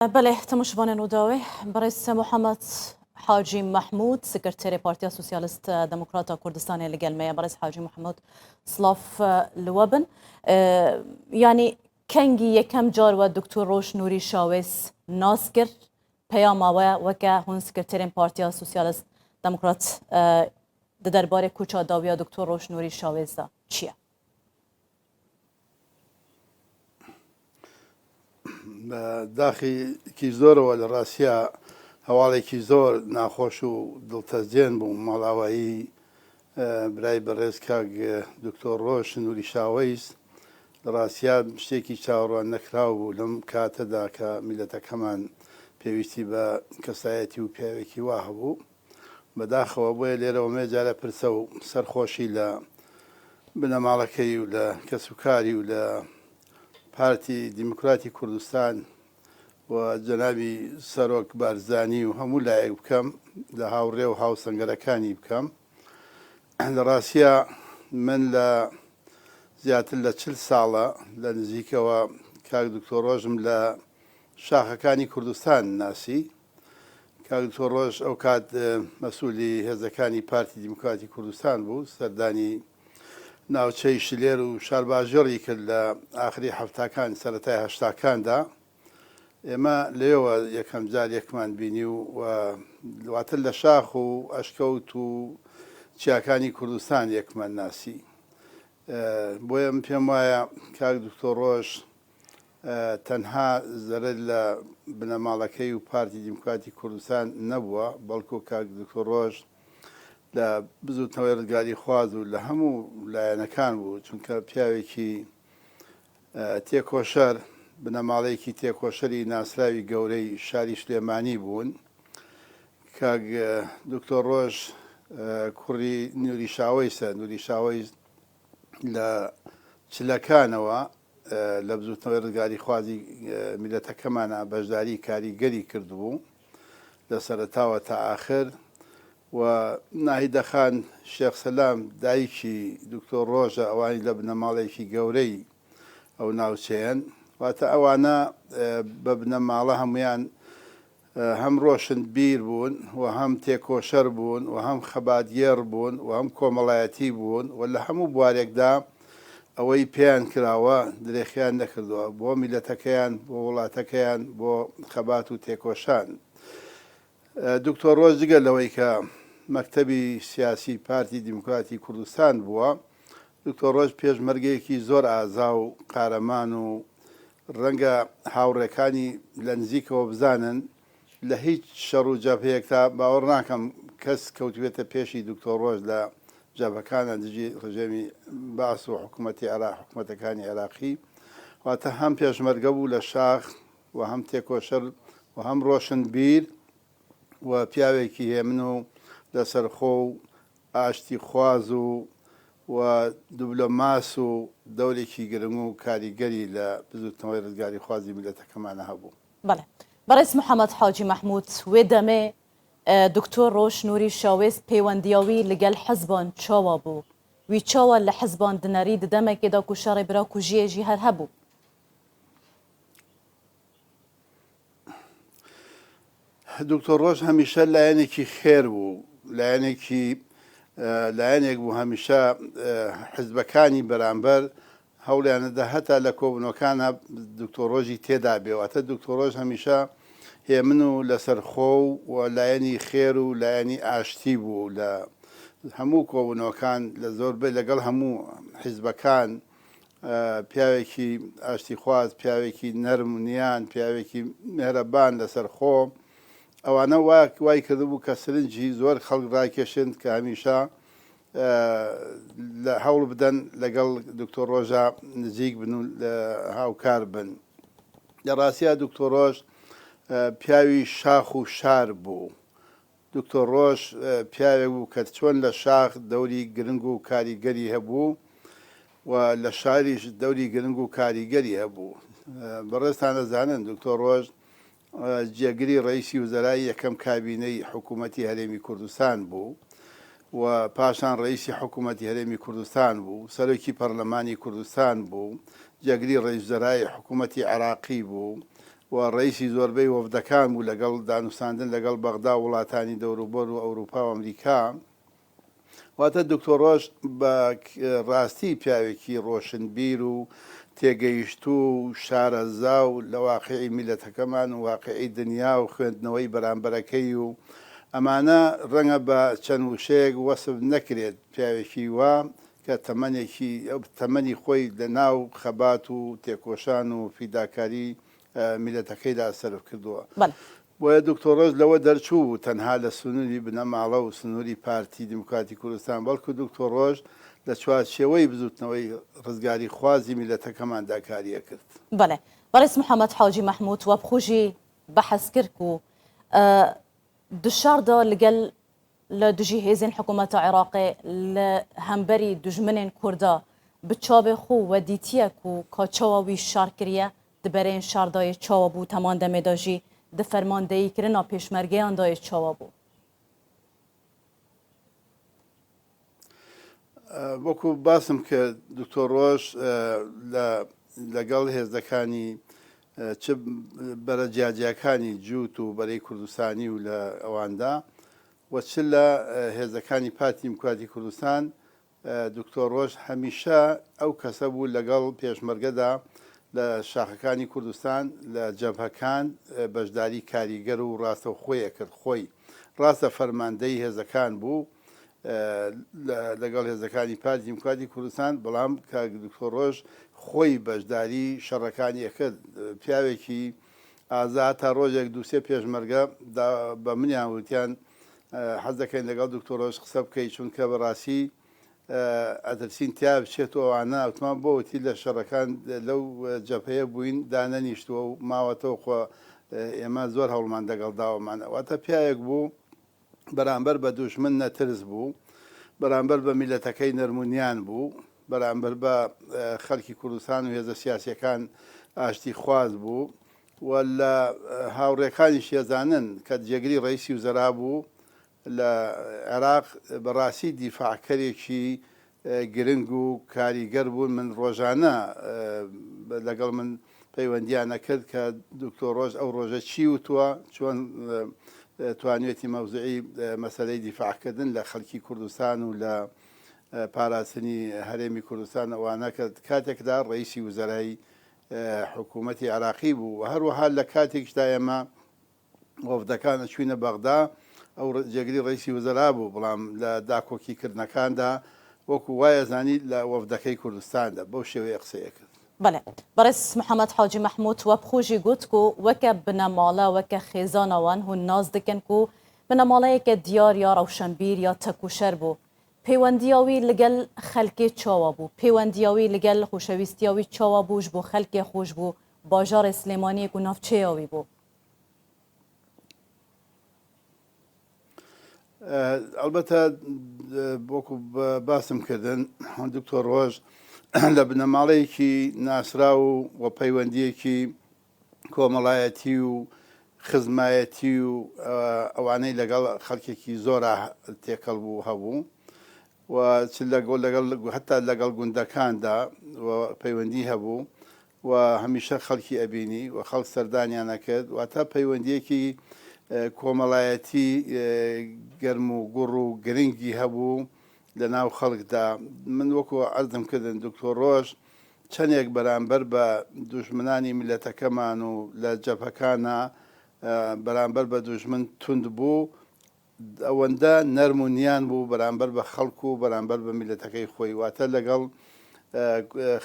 بله تماشاگران نوداوی برای محمد حاجی محمود سکرتری پارتی سوسیالیست دموکرات کردستان لگلمه برای حاجی محمود سلاف لوابن یعنی کنگی یکم جار و دکتر روش نوری شاویس ناسکر پیام و که هون سکرتری پارتی سوسیالیست دموکرات درباره کوچا داویا دکتر روش نوری شاویس دا چیه؟ داخێکی زۆرەوە لە ڕاستیە هەواڵێکی زۆر ناخۆش و دڵتەزیێن بوو ماڵاوایی برای بەڕێز کاک دکتۆر ڕۆژ نووری شاوەیس لە ڕاستیا شتێکی چاوەڕوان نەکراو بوو لەم کاتەدا کە میلەتەکەمان پێویستی بە کەسایەتی و پیاوێکی وا هەبوو بەداخەوە بۆیە لێرەوە مێجارە پرسە و سەرخۆشی لە بنەماڵەکەی و لە کەسوکاری و لە پارتی دیموکراتی کوردستان و جەنابی سەرۆک بارزانی و هەموو لایەک بکەم لە هاوڕێ و هاوسەنگەرەکانی بکەم لە ڕاستیە من لە زیاتر لە 40 ساڵە لە نزیکەوە کاک دکتۆر ڕۆژم لە شاخەکانی کوردستان ناسی کاک دکتۆر ڕۆژ ئەو کات مەسئولی هێزەکانی پارتی دیموکراتی کوردستان بوو سەردانی ناوچەی شلێر و شارباژێڕی کرد لە ئاخری هەفتاکان سەرەتای هەشتاکاندا ئێمە لێەوە یەکەم جار یەکمان بینی و دواتر لە شاخ و ئەشکەوت و چیاکانی کوردستان یەکمان ناسی بۆیە من پێم وایە کاک دکتۆر ڕۆژ تەنها زەرەر لە بنەماڵەکەی و پارتی دیموکراتی کوردستان نەبووە بەڵکو کاک دکتۆر ڕۆژ لە بزوتنەوەی ڕزگاری خواز و لە هەموو لایەنەکان بوو چونکە پیاوێکی تێکۆشەر بنەماڵەیەکی تێکۆشەری ناسراوی گەورەی شاری سلێمانی بوون کاک دکتۆر ڕۆژ کوڕی نووری شاوەیسە نووری شاوەیس لە چلەکانەوە لە بزوتنەوەی ڕزگاری خوازی میلەتەکەمانە بەشداری کاریگەری کردبوو لە سەرەتاوە تا ئاخر و ناهیدەخان شێخ سەلام دایکی دکتۆر ڕۆژە ئەوانی لە بنەماڵێکی گەورەی ئەو ناوچەیەن واتە ئەوانە بە بنەماڵە هەمویان هەم ڕۆشن بیر بوون و هەم تێکۆشەر بوون و هەم خەباتگێڕ بوون و هەم کۆمەڵایەتی بوون و لە هەموو بوارێکدا ئەوەی پێیان کراوە درێخیان نەکردووە بۆ میلەتەکەیان بۆ وڵاتەکەیان بۆ خەبات و تێکۆشان دکتۆر ڕۆژ جگە لەوەی کە مەکتەبی سیاسی پارتی دیموکراتی کوردستان بووە دکتۆر ڕۆژ پێشمەرگەیەکی زۆر ئازا و قارەمان و ڕەنگە هاوڕێکانی لە نزیکەوە بزانن لە هیچ شەڕ و جەبهەیەکتا باوەڕ ناکەم کەس کەوتوێتە پێشی دکتۆر ڕۆژ لە جەبهەکانە دژی ڕژێمی باس و حکوومەتی عێراق حکوومەتەکانی عێراقی واتە هەم پێشمەرگە بوو لە شاخ و هەم تێکۆشەر و هەم ڕۆشن بیر و پیاوێکی هێمن و لەسەرخۆ و ئاشتی خواز و دوبلۆماس و دەورێکی گرنگ و کاریگەری لە بزوتنەوەی ڕزگاری خوازی میلەتەکەمانە هەبوو. بله برای محمد حاجی محمود وێ دەمێ دکتۆر ڕۆژ نووری شاوێس پەیوەندیاوی لەگەڵ حەزبان چاوا بوو وی چاوە لە حەزبان دنەری دەمێکێدا و شەڕی برا و ژێژی هەر هەبوو. دکتۆر ڕۆژ هەمیشە لایەنێکی خێر بوو لایەنێک بوو هەمیشە حزبەکانی بەرامبەر هەوڵیانەدا هەتا لە کۆبنەکانە دکتۆر ڕۆژی تێدا بێواتە دکتۆر ڕۆژ هەمیشە هێمن و لەسەرخۆ و لایەنی خێر و لایەنی ئاشتی بوو لە هەموو کۆبنەکان لە زۆربەی لەگەڵ هەموو حیزبەکان پیاوێکی ئاشتی خواز پیاوێکی نەرمونیان پیاوێکی مێرەبان لەسەرخۆ ئەوانە وای کردبوو کە سرنجی زۆر خەڵک ڕاکێشن کە هەمیشە لە هەوڵ بدەن لەگەڵ دکتۆر ڕۆژە نزیک بن و هاوکار بن لە ڕاستیە دکتۆر ڕۆژ پیاوی شاخ و شار بوو دکتۆر ڕۆژ پیاوێک بوو کە چۆن لە شاخ دەوری گرنگ و کاریگەری هەبوو و لە شاریش دەوری گرنگ و کاریگەری هەبوو بەڕێستان دەزانن دکتۆر ڕۆژ جێگری ڕئیسی وزەرای یەکەم کابینەی حکوومەتی هەرێمی کوردستان بوو و پاشان ڕئیسی حکوومەتی هەرێمی کوردستان بوو سەرۆکی پەرلەمانی کوردستان بوو جێگری ڕئیس وزەرای حکوومەتی عێراقی بوو و ڕئیسی زۆربەی وەفدەکان بوو لەگەڵ دانوستاندن لەگەڵ بەغدا وڵاتانی دەوروبەر و ئەوروپا و ئەمریکا. واتە دکتۆر ڕۆژ بە ڕاستی پیاوێکی ڕۆشنبیر و تێگەیشتوو و شارەزا و لە واقعی میلەتەکەمان و واقعی دنیا و خوێندنەوەی بەرامبەرەکەی و ئەمانە ڕەنگە بە چەند وشەیەک وەسف نەکرێت پیاوێکی وە کە تەمەنی خۆی لە ناو خەبات و تێکۆشان و فیداکاری میلەتەکەیدا سەرف کردووە. بۆیە دکتۆر ڕۆژ لەوە دەرچوو تەنها لە سنووری بنەماڵە و سنووری پارتی دیموکراتی کوردستان، بەڵکو دکتۆر ڕۆژ لە چوارچێوەی بزوتنەوەی ڕزگاری خوازی میلەتەکەماندا کاریە کرد. بەڵێ بەڕێز محەممەد حاجی مەحموود وە بخۆژی بەحەز کرد و دشاردا لەگەل لە دژی هێزین حکوومەتە عێراقی لە هەمبەری دژمنێن کووردا بچاوێ خۆ وە دیتیەک و کاچەوەوی شارکریە دبەرێن شاردایە چاوە بوو تەمان دەمێداژی د فەرماندەییکردنا پێشمەرگەیاندایە چاوە بوو. وەکو باسم کە دکتۆر ڕۆژ لەگەڵ هێزەکانی چ بەرە جیاجیەکانی جووت و بەرەی کوردستانی و لە ئەواندا وە چ لە هێزەکانی پارتی دیموکراتی کوردستان دکتۆر ڕۆژ هەمیشە ئەو کەسە بوو لەگەڵ پێشمەرگەدا لە شاخەکانی کوردستان لە جەبهەکان بەشداری کاریگەر و ڕاستەوخۆیە کرد. خۆی ڕاستە فەرماندەی هێزەکان بوو لەگەڵ هێزەکانی پارتی دیموکراتی کوردستان، بەڵام کاک دکتۆر ڕۆژ خۆی بەشداری شەڕەکانی کرد. پیاوێکی ئازا تا ڕۆژێک دووسێ پێشمەرگە بە منیان وتیان حەز دەکەین لەگەڵ دکتۆر ڕۆژ قسە بکەیت چونکە بەڕاستی ئەترسین تیا بچێتەوە ئەوانە ئەوتمان بۆوتی لە شەڕەکان لەو جەبهەیە بووین دانەنیشتووە و ماوەتەوە خۆ ئێمە زۆر هەوڵمان لەگەڵ داوەمانە. واتە پیاوێک بوو بەرامبەر بە دوژمن نەترس بوو، بەرامبەر بە میلەتەکەی نەرمونیان بوو، بەرامبەر بە خەڵکی کوردستان و هێزە سیاسیەکان ئاشتی خواز بوو و لە هاوڕێکانی شێزانن کە جێگری ڕئیسی وزەرا بوو لە عێراق بەڕاستی دیفاعکەرێکی گرنگ و کاریگەر بوون. من ڕۆژانە لەگەڵ من پەیوەندیانە کرد کە دکتۆر ڕۆژ ئەو ڕۆژە چی وتووە، چۆن توانێتی مەوزعی مەسەلەی دیفاعکردن لە خەڵکی کوردستان و لە پاراستنی هەرێمی کوردستان ئەوانە کە کاتێکدا ڕئیسی وزەرای حکوومەتی عێراقی بوو و هەروەها لە کاتێکدا ئێمە وەفدەکانە چوینە بەغدا ئەو جێگری ڕئیسی وزەرا بوو، بەڵام لە داکۆکیکردنەکاندا وەکو وایە زانی لە وەفدەکەی کوردستاندا بەو شێوەیە قسەیە کرد. بەڵێ بەڕێز محەممەد حاجی مەحموود وە بخۆژی گوت و وەکە بنەماڵە وەکە خێزانەوان هون ناز دکن و بنەماڵەیەکە دیار یا ڕەوشەمبیر یا تەکوشەر بوو پەیوەندیاوی لەگەل خەلکێ چاوە بوو، پەیوەندیاوی لەگەل خۆشەویستیاوی چاوە بووش بۆ خەلکێ خۆش بوو، باژارێ سلێمانیەک و ناوچەیەوی بوو. ئەلبەتە بۆکو باسم کردن دکتۆر ڕۆژ لە بنەماڵەیەکی ناسرا و پەیوەندیەکی کۆمەڵایەتی و خزمایەتی و ئەوانەی لەگەڵ خەڵکێکی زۆر تێکەڵ بوو هەبوو و هەتا لەگەڵ گوندەکاندا پەیوەندی هەبوو و هەمیشە خەڵکی ئەبینی و خەڵک سەردانیانە کرد واتە پەیوەندیەکی کۆمەڵایەتی گەرم و گوڕ و گرنگی هەبوو لە ناو خەڵکدا. من وەکو عەرزم کردن دکتۆر ڕۆژ چەندێک بەرامبەر بە دوژمنانی میلەتەکەمان و لە جەبهەکانە بەرامبەر بە دوژمن تند بوو، ئەوەندە نەرمونیان بوو بەرامبەر بە خەڵک و بەرامبەر بە میلەتەکەی خۆی. واتە لەگەڵ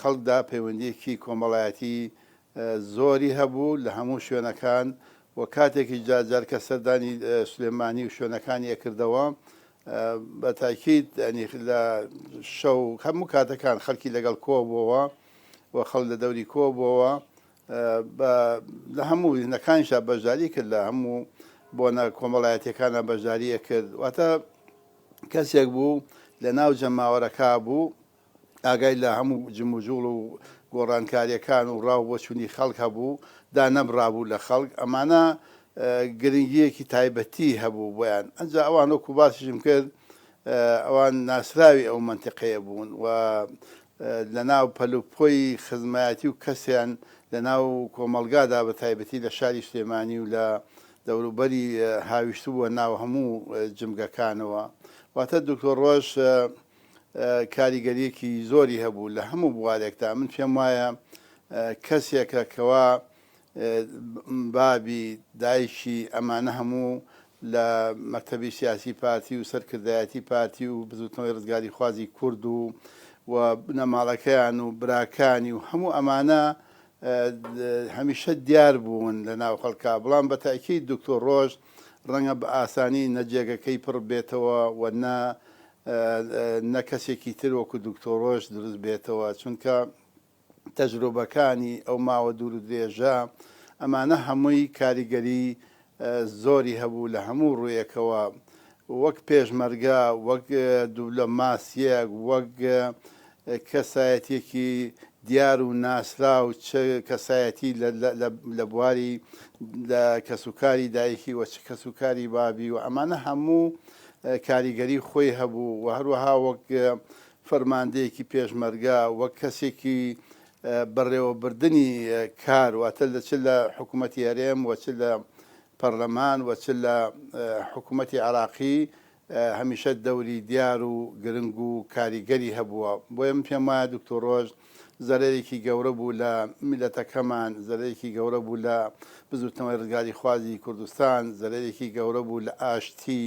خەڵکدا پەیوەندیەکی کۆمەڵایەتی زۆری هەبوو لە هەموو شوێنەکان و کاتێکی جارجار کە سەردانی سلێمانی و شوێنەکانی ئەکردەوە بە تاکید لە شەو هەموو کاتەکان خەڵکی لەگەڵ کۆ بووەوە و خەڵک لە دەوری کۆ بووەوە لە هەموو نەکانیشا بەشداری کرد، لە هەموو بۆنە کۆمەڵایەتیەکانە بەشداریە کرد. واتە کەسێک بوو لە ناو جەماوەرەکە بوو ئاگای لە هەموو جموجوڵ و گۆڕانکاریەکان و ڕاو بۆ چوونی خەڵک هەبوو، دانەبڕابوو لە خەڵک. ئەمانە گرنگیەکی تایبەتی هەبوو بۆیان. ئەنجا ئەوان وەکو باسیشم کرد ئەوان ناسراوی ئەو منتیقەیە بوون و لە ناو پەلوپۆی خزمایەتی و کەسیان لە ناو کۆمەلگادا بە تایبەتی لە شاری سلێمانی و لە دەوروبەری هاویشتووە ناو هەموو جمگەکانەوە. واتە دکتۆر ڕۆژ کاریگەریەکی زۆری هەبوو لە هەموو بوارێکدا. من پێم وایە کەسێکە کەوا بابی دایکی ئەمانە هەموو لە مەکتەبی سیاسی پارتی و سەرکردایەتی پارتی و بزوتنەوەی ڕزگاری خوازی کورد و نەماڵەکەیان و براکانی و هەموو ئەمانە هەمیشە دیار بوون لە ناو خەڵکا. بەڵام بە تاکید دکتۆر ڕۆژ ڕەنگە بە ئاسانی نەجێگەکەی پڕ بێتەوە و نە کەسێکی تر وەکو دکتۆر ڕۆژ دروست بێتەوە، چونکە تەجروبەکانی ئەو ماوە دوور و درێژە ئەمانە هەمووی کاریگەری زۆری هەبوو لە هەموو ڕوویەکەوە، وەک پێشمەرگە، وەک دوولەماسیەک، وەک کەسایەتێکی دیار و ناسرا و چ کەسایەتی لە بواری کەسوکاری دایکی و چ کەسوکاری بابی و ئەمانە هەموو کاریگەری خۆی هەبوو و هەروەها وەک فەرماندەیەکی پێشمەرگە، وەک کەسێکی بەڕێوەبردننی کار واتە لە چ لە حکوومەتی هەرێم و چ لە پەرلەمان و چ لە حکوومەتی عراقی هەمیشە دەوری دیار و گرنگ و کاریگەری هەبووە. بۆیە من پێم وایە دکتۆر ڕۆژ زەرێکی گەورە بوو لە میلەتەکەمان، زەرێکی گەورە بوو لە بزوتنەوەی ڕزگاری خوازی کوردستان، زەرێکی گەورە بوو لە ئاشتی،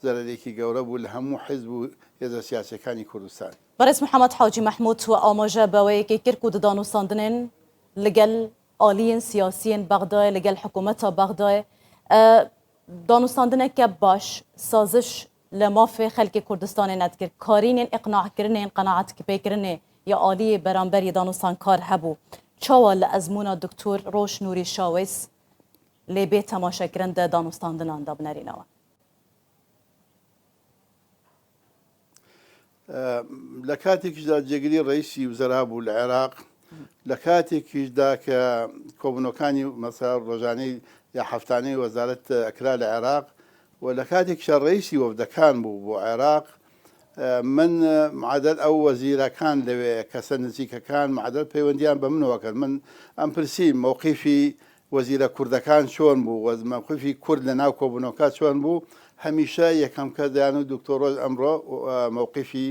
زەرێکی گەورە بوو لە هەموو حیزب و هێزە سیاسەکانی کوردستان. بەڕێز محەممەد حاجی مەحموود و ئاماژە بەوەیەکی کرد و ددانوستاندنên لەگەل ئالiyên سیاسiyên بەغدایê لەگەل حکوومەتا بەغدایê danûstandineke baş saziş li mafê xelkê Kurdistanê nedikir. Karînên iqnakirinên qenaetkipêkirinê ya aliyê beramberî danûstankar hebû. Çawa li ezmûna Diktor Roj Nûrî Şawês lê bê temaşekirin de danûstandinan da binerînewe. لە کاتێکیشدا جێگیری ڕئیسی وزەرا بوو لە عێراق، لە کاتێکیشدا کە کۆبنەکانی مەسەلا ڕۆژانەی یا هەفتانەی وەزارەت ئەکرا لە عێراق و لە کاتێکیشە ڕئیسی وەفدەکان بوو بۆ عێراق، من معدەل ئەو وەزیرەکان لەوێ کەسە نزیکەکان معدەل پەیوەندیان بە منەوە کرد. من ئەم پرسی مەوقیفی وەزیرە کوردەکان چۆن بوو، مەوقیفی کورد لە ناو کۆبنەکە چۆن بوو، هەمیشە یەکەم کە دەیان و دکتۆر ڕۆژ ئەمڕۆ مەوقیفی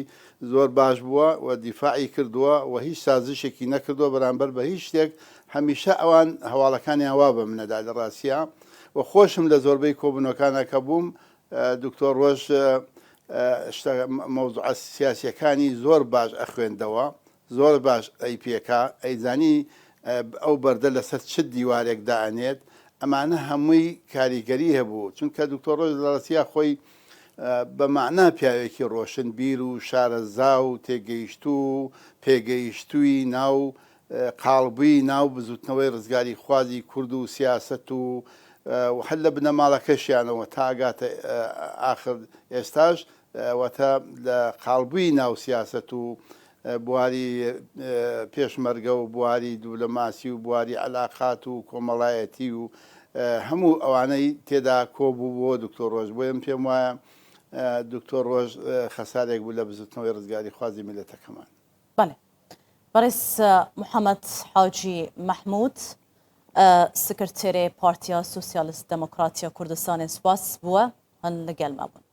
زۆر باش بووە و دیفاعی کردووە و هیچ سازشێکی نەکردووە بەرامبەر بە هیچ شتێک. هەمیشە ئەوان هەواڵەکانیان وا بە منەدا لە ڕاستیە و خۆشم لە زۆربەی کۆبنەکانە کە بووم. دکتۆر ڕۆژ مەوزوع سیاسیەکانی زۆر باش ئەخوێندەوە، زۆر باش ئەی پێکا، ئەیزانی ئەو بەردە لەسەر چ دیوارێک دائنێت. ئەمانە هەمووی کاریگەری هەبوو، چونکە دکتۆر ڕۆژ لە ڕاستیە خۆی بە معنە پیاوێکی ڕۆشنبیر و شارەزا و تێگەیشتوو پێگەیشتووی ناو قاڵبووی ناو بزوتنەوەی ڕزگاری خوازی کورد و سیاست و هەر لە بنەماڵەکەشیانەوە تا ئاگاتە ئاخر ئێستاش واتە لە قاڵبووی ناو سیاست و بواری پێشمەرگە و بواری دوولەماسی و بواری عەلاقات و کۆمەڵایەتی و هەموو ئەوانەی تێدا کۆبوو بۆ دکتۆر ڕۆژ. بۆیە پێم وایە دکتۆر ڕۆژ خەسارێک بوو لە بزوتنەوەی ڕزگاری خوازی میلەتەکەمان. بەڵێ بەڕێز محەممەد حاجی مەحموود سکرتێرê Partiya Sosyalîst Demokratiya Kurdistanê سپاس بووە هەن لەگەڵ ما بوون.